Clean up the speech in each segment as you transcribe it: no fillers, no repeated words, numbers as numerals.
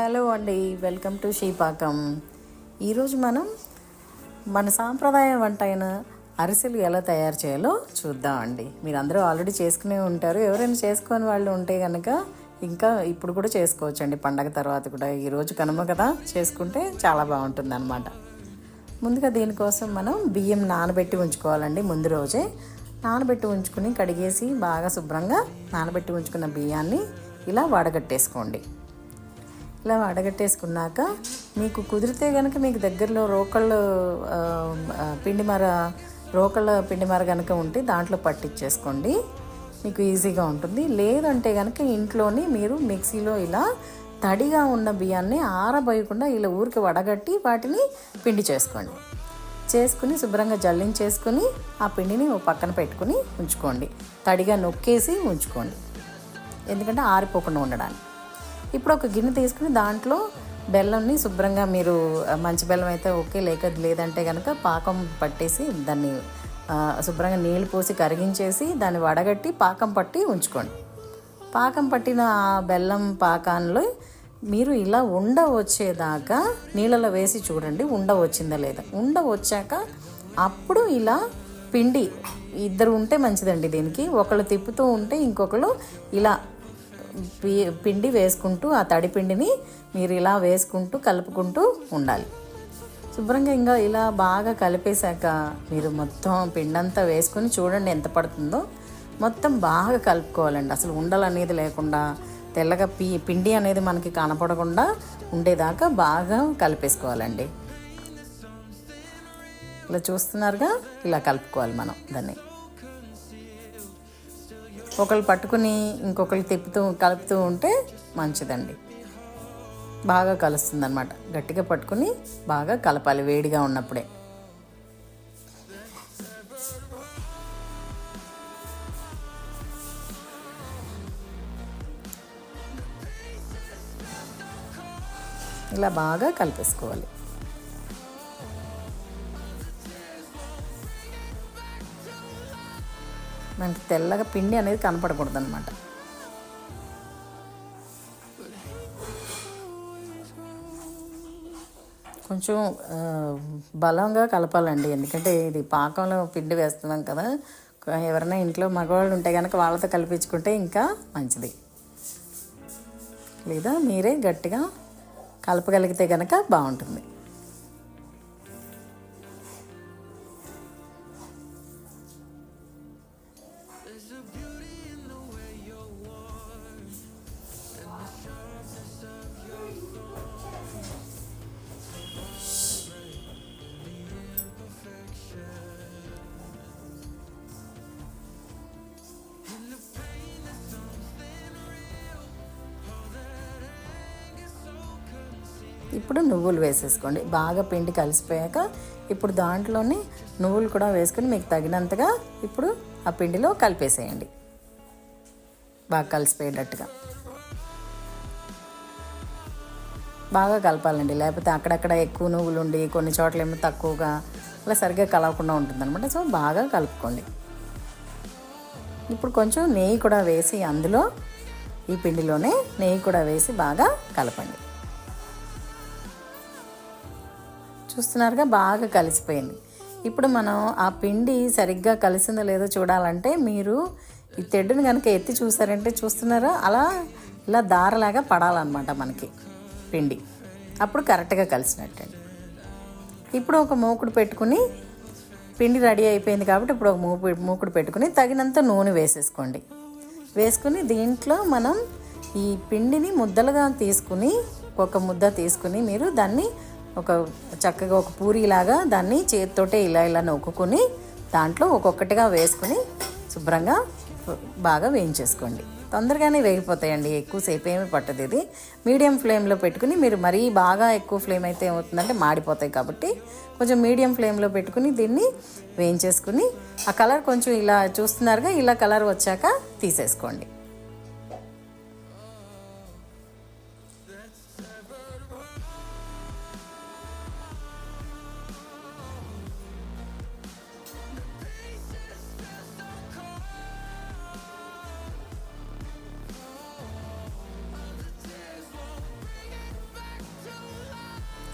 Hello అండి, welcome to శ్రీపాకం. ఈరోజు మనం మన సాంప్రదాయ వంట అయిన అరిసెలు ఎలా తయారు చేయాలో చూద్దామండి. మీరు అందరూ ఆల్రెడీ చేసుకునే ఉంటారు. ఎవరైనా చేసుకొని వాళ్ళు ఉంటే కనుక ఇంకా ఇప్పుడు కూడా చేసుకోవచ్చండి. పండగ తర్వాత కూడా ఈరోజు కనుమ కదా, చేసుకుంటే చాలా బాగుంటుంది అన్నమాట. ముందుగా దీనికోసం మనం బియ్యం నానబెట్టి ఉంచుకోవాలండి. ముందు రోజే నానబెట్టి ఉంచుకుని కడిగేసి బాగా శుభ్రంగా నానబెట్టి ఉంచుకున్న బియ్యాన్ని ఇలా వడగట్టేసుకోండి. ఇలా వడగట్టేసుకున్నాక మీకు కుదిరితే కనుక మీకు దగ్గరలో రోకళ్ళ పిండి మర కనుక ఉంటే దాంట్లో పట్టించేసుకోండి, మీకు ఈజీగా ఉంటుంది. లేదంటే కనుక ఇంట్లోని మీరు మిక్సీలో ఇలా తడిగా ఉన్న బియ్యాన్ని ఆరబోయకుండా ఇలా ఊరికి వడగట్టి వాటిని పిండి చేసుకుని శుభ్రంగా జల్లించేసుకొని ఆ పిండిని పక్కన పెట్టుకుని ఉంచుకోండి. తడిగా నొక్కేసి ఉంచుకోండి, ఎందుకంటే ఆరిపోకుండా ఉండడానికి. ఇప్పుడు ఒక గిన్నె తీసుకుని దాంట్లో బెల్లంని శుభ్రంగా, మీరు మంచి బెల్లం అయితే ఓకే, లేదంటే కనుక పాకం పట్టేసి దాన్ని శుభ్రంగా నీళ్ళు పోసి కరిగించేసి దాన్ని వడగట్టి పాకం పట్టి ఉంచుకోండి. పాకం పట్టిన ఆ బెల్లం పాకంలో మీరు ఇలా ఉండ వచ్చేదాకా నీళ్ళలో వేసి చూడండి, ఉండ వచ్చిందా లేదా. ఉండ వచ్చాక అప్పుడు ఇలా పిండి, ఇద్దరు ఉంటే మంచిదండి దీనికి. ఒకళ్ళు తిప్పుతూ ఉంటే ఇంకొకరు ఇలా పిండి వేసుకుంటూ, ఆ తడి పిండిని మీరు ఇలా వేసుకుంటూ కలుపుకుంటూ ఉండాలి. శుభ్రంగా ఇంకా ఇలా బాగా కలిపేశాక మీరు మొత్తం పిండి అంతా వేసుకొని చూడండి ఎంత పడుతుందో. మొత్తం బాగా కలుపుకోవాలండి, అసలు ఉండలు అనేది లేకుండా, తెల్లగా పిండి అనేది మనకి కనపడకుండా ఉండేదాకా బాగా కలిపేసుకోవాలండి. ఇలా చూస్తున్నారుగా, ఇలా కలుపుకోవాలి మనం దాన్ని. ఒకళ్ళు పట్టుకుని ఇంకొకళ్ళు కలుపుతూ ఉంటే మంచిదండి, బాగా కలుస్తుంది అన్నమాట. గట్టిగా పట్టుకుని బాగా కలపాలి వేడిగా ఉన్నప్పుడే. ఇలా బాగా కలిపేసుకోవాలి. మనకి తెల్లగా పిండి అనేది కనపడకూడదు అన్నమాట. కొంచెం బలంగా కలపాలండి, ఎందుకంటే ఇది పాకంలో పిండి వేస్తున్నాం కదా. ఎవరైనా ఇంట్లో మగవాళ్ళు ఉంటే కనుక వాళ్ళతో కల్పించుకుంటే ఇంకా మంచిది. లేదా మీరే గట్టిగా కలపగలిగితే కనుక బాగుంటుంది. ఇప్పుడు నువ్వులు వేసేసుకోండి. బాగా పిండి కలిసిపోయాక ఇప్పుడు దాంట్లోనే నువ్వులు కూడా వేసుకొని మీకు తగినంతగా ఇప్పుడు ఆ పిండిలో కలిపేసేయండి, బాగా కలిసిపోయేటట్టుగా. బాగా కలపాలండి, లేకపోతే అక్కడక్కడ ఎక్కువ నువ్వులు ఉండి కొన్ని చోట్ల ఏమో తక్కువగా అలా సరిగ్గా కలవకుండా ఉంటుందన్నమాట. సో బాగా కలుపుకోండి. ఇప్పుడు కొంచెం నెయ్యి కూడా వేసి, అందులో ఈ పిండిలోనే నెయ్యి కూడా వేసి బాగా కలపండి. చూస్తున్నారుగా, బాగా కలిసిపోయింది. ఇప్పుడు మనం ఆ పిండి సరిగ్గా కలిసిందో లేదో చూడాలంటే మీరు ఈ తెడ్డుని కనుక ఎత్తి చూసారంటే, చూస్తున్నారా, అలా ఇలా దారలాగా పడాలన్నమాట మనకి పిండి. అప్పుడు కరెక్ట్గా కలిసినట్టండి. ఇప్పుడు ఒక మూకుడు పెట్టుకుని, పిండి రెడీ అయిపోయింది కాబట్టి ఇప్పుడు ఒక మూకుడు పెట్టుకుని తగినంత నూనె వేసేసుకోండి. వేసుకుని దీంట్లో మనం ఈ పిండిని ముద్దలుగా తీసుకుని, ఒక ముద్ద తీసుకుని మీరు దాన్ని చక్కగా ఒక పూరీలాగా దాన్ని చేతితోటే ఇలా నొక్కుని దాంట్లో ఒక్కొక్కటిగా వేసుకుని శుభ్రంగా బాగా వేయించేసుకోండి. తొందరగానే వేగిపోతాయండి, ఎక్కువసేపు ఏమీ పట్టదు. ఇది మీడియం ఫ్లేమ్లో పెట్టుకుని, మీరు మరీ బాగా ఎక్కువ ఫ్లేమ్ అయితే ఏమవుతుందంటే మాడిపోతాయి, కాబట్టి కొంచెం మీడియం ఫ్లేమ్లో పెట్టుకుని దీన్ని వేయించేసుకుని, ఆ కలర్ కొంచెం ఇలా చూస్తున్నారుగా, ఇలా కలర్ వచ్చాక తీసేసుకోండి.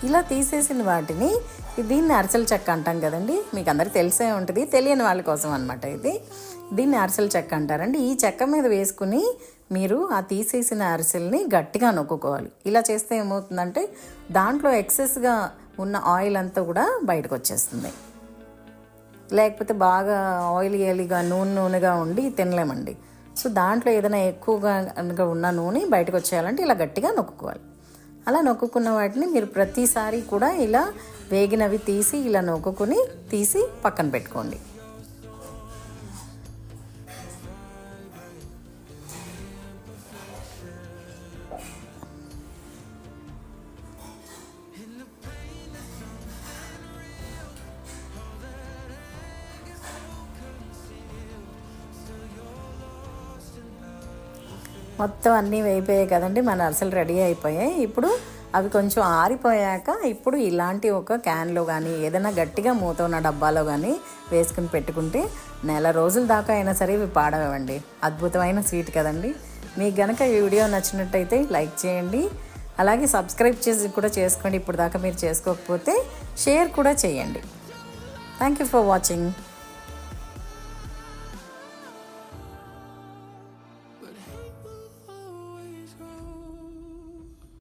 ఇలా తీసేసిన వాటిని దీన్ని అరిసెల చెక్క అంటాం కదండి, మీకు అందరికీ తెలిసే ఉంటుంది, తెలియని వాళ్ళ కోసం అనమాట ఇది. దీన్ని అరిసెల చెక్క అంటారండి. ఈ చెక్క మీద వేసుకుని మీరు ఆ తీసేసిన అరిసెల్ని గట్టిగా నొక్కుకోవాలి. ఇలా చేస్తే ఏమవుతుందంటే దాంట్లో ఎక్సెస్గా ఉన్న ఆయిల్ అంతా కూడా బయటకు వచ్చేస్తుంది. లేకపోతే బాగా ఆయిలీగా నూనెగా ఉండి తినలేమండి. సో దాంట్లో ఏదైనా ఎక్కువగా ఉన్న నూనె బయటకు వచ్చేయాలంటే ఇలా గట్టిగా నొక్కుకోవాలి. అలా నొక్కుకున్న వాటిని మీరు ప్రతిసారి కూడా ఇలా వేగినవి తీసి ఇలా నొక్కుని తీసి పక్కన పెట్టుకోండి. మొత్తం అన్నీ వేయిపోయాయి కదండి, మన అరిసెలు రెడీ అయిపోయాయి. ఇప్పుడు అవి కొంచెం ఆరిపోయాక ఇప్పుడు ఇలాంటి ఒక క్యాన్లో కానీ ఏదైనా గట్టిగా మూత ఉన్న డబ్బాలో కానీ వేసుకుని పెట్టుకుంటే నెల రోజుల దాకా అయినా సరే ఇవి పాడవండి. అద్భుతమైన స్వీట్ కదండి. మీకు కనుక ఈ వీడియో నచ్చినట్టయితే లైక్ చేయండి, అలాగే సబ్స్క్రైబ్ చేసి కూడా చేసుకోండి. ఇప్పుడు దాకా మీరు చేసుకోకపోతే షేర్ కూడా చేయండి. Thank you for watching.